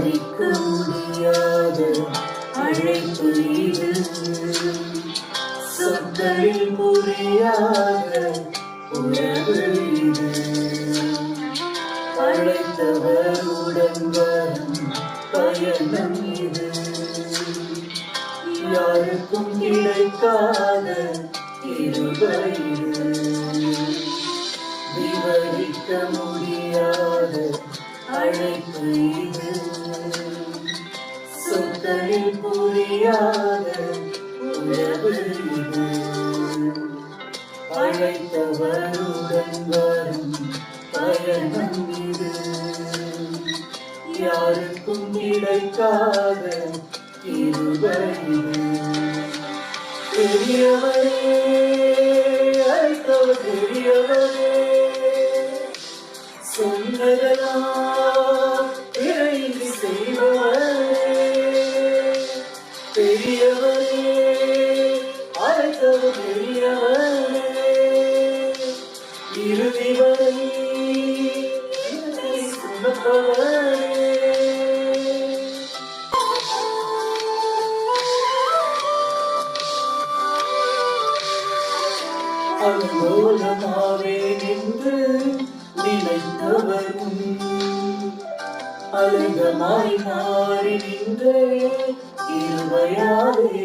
விவரிக்க முடியாத அழைப்பு இது, சொற்களில் புரியாத உறவு இது. அழைத்தவருடன் வரும் பயணம் இது, யாருக்கும் கிடைக்காத கிருபை இது. விவரிக்க முடியாத அழைப்பு இது, சொற்களில் புரியாத உறவு இது. அழைத்தவருடன் வரும் பயணம் இது, யாருக்கும் கிடைக்காத கிருபை இது. பெரியவரே, அழைத்தவர் பெரியவரே, சொன்னதெல்லாம் இறைந்து செய்பவரே. பெரியவரே, அழைத்தவர் பெரியவரே, இறுதி வரை சுமப்பவரே. அலங்கோலமாவே நின்று நினைத்தவரும் அலங்கமாய் மாறி நின்றே இருவையாவே.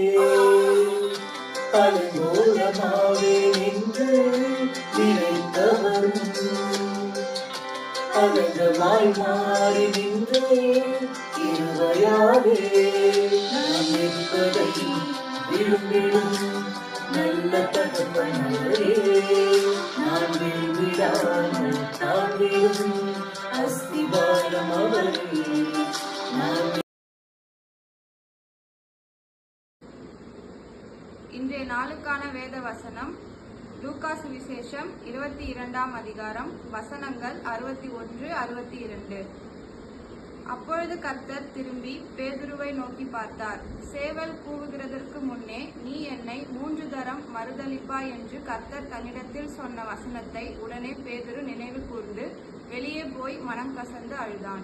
அலங்கோலமாவே நின்று நினைத்தவரும் அலங்கமாய் மாறி நின்றே இருவையாவே. நான் நிற்பதை விரும்பிடும் நல்ல தகப்பனே, நான் விரும்பிடாமல் தாங்கிடும் அஸ்திவாரம் அவரே. இன்றைய நாளுக்கான வேத வசனம் லூக்கா சுவிசேஷம் 22ஆம் அதிகாரம் வசனங்கள் 61, 62. அப்பொழுது கர்த்தர் திரும்பி பேதுருவை நோக்கி பார்த்தார். சேவல் கூவுகிறதற்கு முன்னே நீ என்னை 3 தரம் மறுதலிப்பாய் என்று கர்த்தர் தன்னிடத்தில் சொன்ன வசனத்தை உடனே பேதுரு நினைவு கூர்ந்து வெளியே போய் மனம் கசந்து அழுதான்.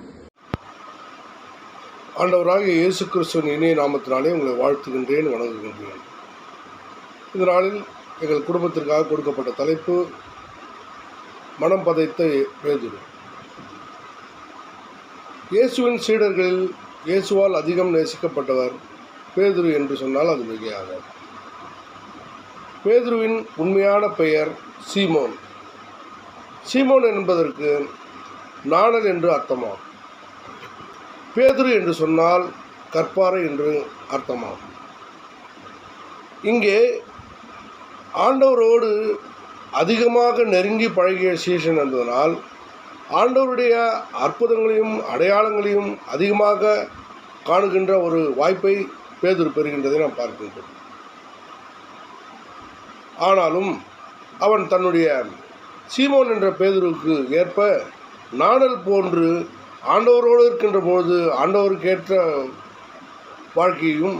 ஆண்டவராகிய இயேசு கிறிஸ்துவின் இனிய நாமத்தினாலே உங்களை வாழ்த்துகின்றேன், வணங்குகின்றேன். இந்த நாளில் எங்கள் குடும்பத்திற்காக கொடுக்கப்பட்ட தலைப்பு மனம் பதைத்த பேதுரு. இயேசுவின் சீடர்களில் இயேசுவால் அதிகம் நேசிக்கப்பட்டவர் பேதுரு என்று சொன்னால் அது மிகையாகாது. பேதுருவின் உண்மையான பெயர் சீமோன். சீமோன் என்பதற்கு நாணல் என்று அர்த்தமாகும். பேதுரு என்று சொன்னால் கற்பாறை என்று அர்த்தமாகும். இங்கே ஆண்டவரோடு அதிகமாக நெருங்கி பழகிய சீஷன் என்பதனால் ஆண்டவருடைய அற்புதங்களையும் அடையாளங்களையும் அதிகமாக காணுகின்ற ஒரு வாய்ப்பை பேதுரு பெறுகின்றதை நாம் பார்க்கின்றோம். ஆனாலும் அவன் தன்னுடைய சீமோன் என்ற பேதுருக்கு ஏற்ப நாணல் போன்று ஆண்டவரோடு இருக்கின்ற போது ஆண்டவருக்கேற்ற வாழ்க்கையும்,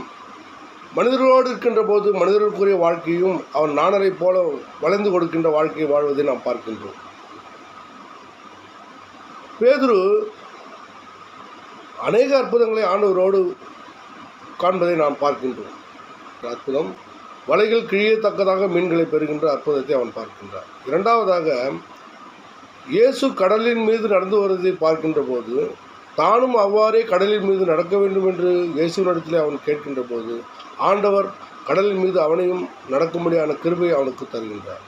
மனிதர்களோடு இருக்கின்ற போது மனிதர்களுக்குரிய வாழ்க்கையும் அவன் நாணலை போல வளைந்து கொடுக்கின்ற வாழ்க்கையை வாழ்வதை நாம் பார்க்கின்றோம். பேதுரு அநேக அற்புதங்களை ஆண்டவரோடு காண்பதை நாம் பார்க்கின்றோம். அற்புதம், வலைகள் கிழியத்தக்கதாக மீன்களை பெறுகின்ற அற்புதத்தை அவன் பார்க்கின்றான். இரண்டாவதாக, இயேசு கடலின் மீது நடந்து வருவதை பார்க்கின்ற போது தானும் அவ்வாறே கடலின் மீது நடக்க வேண்டும் என்று இயேசுவினிடத்திலே அவன் கேட்கின்ற போது ஆண்டவர் கடலின் மீது அவனையும் நடக்கும்படியான கிருபையை அவனுக்கு தருகின்றார்.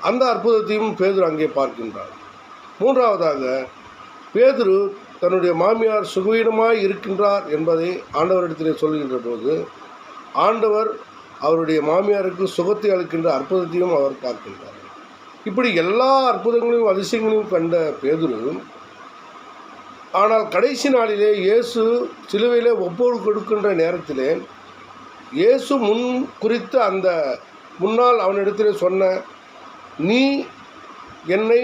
அந்த அற்புதத்தையும் பேதுரு அங்கே பார்க்கின்றார். மூன்றாவதாக, பேதுரு தன்னுடைய மாமியார் சுகவீனமாய் இருக்கின்றார் என்பதை ஆண்டவரிடத்திலே சொல்கின்ற போது ஆண்டவர் அவருடைய மாமியாருக்கு சுகத்தை அளிக்கின்ற அற்புதத்தையும் அவர் பார்க்கின்றார். இப்படி எல்லா அற்புதங்களையும் அதிசயங்களையும் கண்ட பேதுரு, ஆனால் கடைசி நாளிலே இயேசு சிலுவையிலே ஒப்பு கொடுக்கின்ற நேரத்திலே இயேசு முன் குறித்த அந்த முன்னால் அவனிடத்திலே சொன்ன நீ என்னை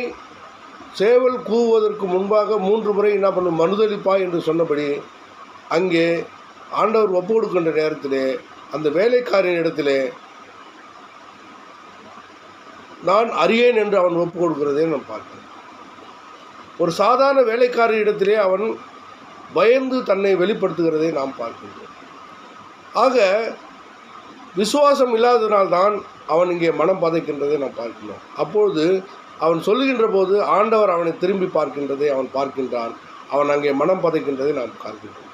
சேவல் கூவுவதற்கு முன்பாக 3 முறை என்ன பண்ணும் மறுதலிப்பாய் என்று சொன்னபடி அங்கே ஆண்டவர் ஒப்பு கொடுக்கின்ற நேரத்திலே அந்த வேலைக்காரின் இடத்திலே நான் அறியேன் என்று அவன் ஒப்பு கொடுக்கிறதை நாம் பார்க்கிறோம். ஒரு சாதாரண வேலைக்காரி இடத்திலே அவன் பயந்து தன்னை வெளிப்படுத்துகிறதை நாம் பார்க்கின்றோம். ஆக விசுவாசம் இல்லாததினால்தான் அவன் இங்கே மனம் பதைக்கின்றதை நாம் பார்க்கிறோம். அப்பொழுது அவன் சொல்லுகின்ற போது ஆண்டவர் அவனை திரும்பி பார்க்கின்றதை அவன் பார்க்கின்றான். அவன் அங்கே மனம் பதைக்கின்றதை நாம் பார்க்கின்றோம்.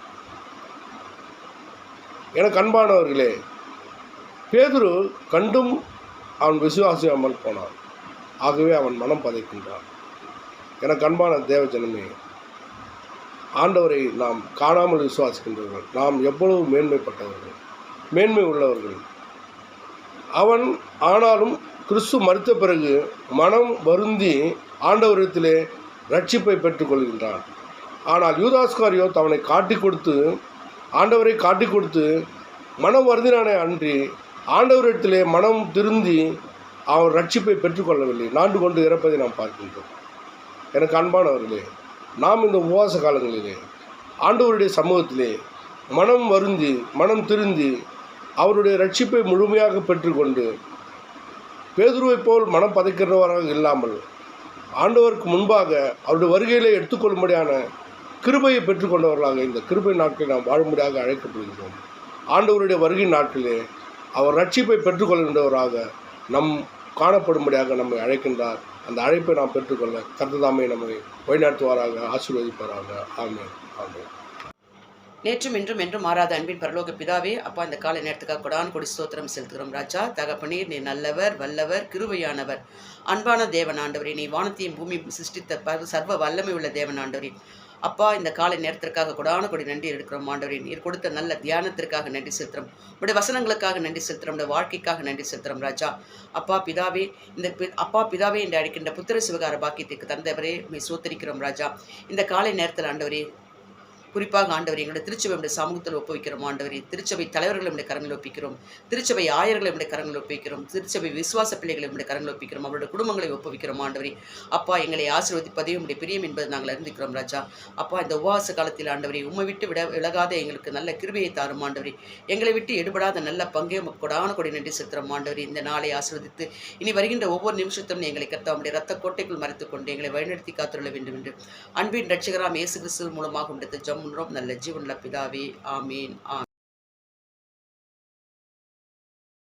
எனக்கு அன்பானவர்களே, பேதுரு கண்டும் அவன் விசுவாசியாமல் போனான். ஆகவே அவன் மனம் பதைக்கின்றான். எனக்கு அன்பான தேவஜனமே, ஆண்டவரை நாம் காணாமல் விசுவாசிக்கின்றவர்கள். நாம் எவ்வளவு மேன்மைப்பட்டவர்கள், மேன்மை உள்ளவர்கள். அவன் ஆனாலும் கிறிஸ்து மரித்த பிறகு மனம் வருந்தி ஆண்டவரிடத்திலே ரட்சிப்பை பெற்றுக்கொள்கின்றான். ஆனால் யூதாஸ்காரியோத் அவனை காட்டி கொடுத்து, ஆண்டவரை காட்டி கொடுத்து மனம் வருந்தினானே அன்றி ஆண்டவரிடத்திலே மனம் திருந்தி அவன் ரட்சிப்பை பெற்றுக்கொள்ளவில்லை. நாண்டு கொண்டு இறப்பதை நாம் பார்க்கின்றோம். எனக்கு அன்பானவர்களே, நாம் இந்த உபவாச காலங்களிலே ஆண்டவருடைய சமூகத்திலே மனம் வருந்தி மனம் திருந்தி அவருடைய ரட்சிப்பை முழுமையாக பெற்றுக்கொண்டு பேதுருவைப் போல் மனம் பதைக்கிறவராக இல்லாமல் ஆண்டவருக்கு முன்பாக அவருடைய வருகையிலே எடுத்துக்கொள்ளும்படியான கிருபையை பெற்றுக்கொண்டவர்களாக இந்த கிருபை நாட்களில் நாம் வாழும்படியாக அழைக்கப்படுகின்றோம். ஆண்டவருடைய வருகை நாட்களிலே அவர் ரட்சிப்பை பெற்றுக்கொள்கின்றவராக நம் காணப்படும்படியாக நம்மை அழைக்கின்றார். அந்த அழைப்பை நாம் பெற்றுக்கொள்ள கர்த்ததாமே நம்மை வழிநடத்துவாராக, ஆசீர்வதிப்பாராக. ஆமென், ஆமென். நேற்றும் இன்றும் என்றும் மாறாத அன்பின் பரலோக பிதாவே, அப்பா இந்த காலை நேரத்துக்காக கொடான் கொடி ஸ்தோத்திரம் செலுத்துகிறோம் ராஜா. தகப்பனீர், நீர் நல்லவர், வல்லவர், கிருபையானவர், அன்பான தேவன் ஆண்டவரே. நீ வானத்தையும் பூமி சிருஷ்டித்த சர்வ வல்லமை உள்ள தேவன் ஆண்டவரே. அப்பா இந்த காலை நேரத்திற்காக கொடான கொடி நன்றி எடுக்கிறோம் ஆண்டவரே. நீர் கொடுத்த நல்ல தியானத்திற்காக நன்றி செலுத்துகிறோம். உடைய வசனங்களுக்காக நன்றி செலுத்துகிறோம். உடைய வாழ்க்கைக்காக நன்றி செலுத்துகிறோம் ராஜா. அப்பா பிதாவே, பிதாவே என்று அழைக்கின்ற புத்திர சிவகார பாக்கியத்திற்கு தந்தவரே உம்மை சோத்தரிக்கிறோம் ராஜா. இந்த காலை நேரத்தில் ஆண்டவரே, குறிப்பாக ஆண்டவரே, எங்களுடைய திருச்சபையுடைய சமூகத்தில் ஒப்புவிக்கிறோம் ஆண்டவரே. திருச்சபை தலைவர்களை நம்முடைய கரங்களில் ஒப்பிக்கிறோம். திருச்சபை ஆயர்களை நம்முடைய கரங்களில் ஒப்புவிக்கிறோம். திருச்சபை விசுவாச பிள்ளைகளை நம்முடைய கரங்களில் ஒப்பிக்கிறோம். அவருடைய குடும்பங்களை ஒப்புவிக்கிறோம் ஆண்டவரே. அப்பா எங்களை ஆசீர்வதிப்பதே உம்முடைய பிரியம் என்பது நாங்கள் அறிந்திருக்கிறோம் ராஜா. அப்பா இந்த உபவாச காலத்தில் ஆண்டவரே, உம்மை விட்டு விலகாத எங்களுக்கு நல்ல கிருபையை தாரும் ஆண்டவரே. எங்களை விட்டு எடுபடாத நல்ல பங்கை கொடான கொடி நன்றி செலுத்துகிறோம் ஆண்டவரே. இந்த நாளை ஆசீர்வதித்து இனி வருகின்ற ஒவ்வொரு நிமிஷத்தும் எங்களை கர்த்தாவுடைய ரத்த கோட்டைக்குள் மறைத்துக் கொண்டு எங்களை வழிநடத்தி காத்துள்ள வேண்டும் என்று அன்பின் ரட்சகராம் இயேசு கிறிஸ்து மூலமாக உடைய ஜெபம் நல்ல ஜீவனுள்ள பிதாவே. ஆமீன்.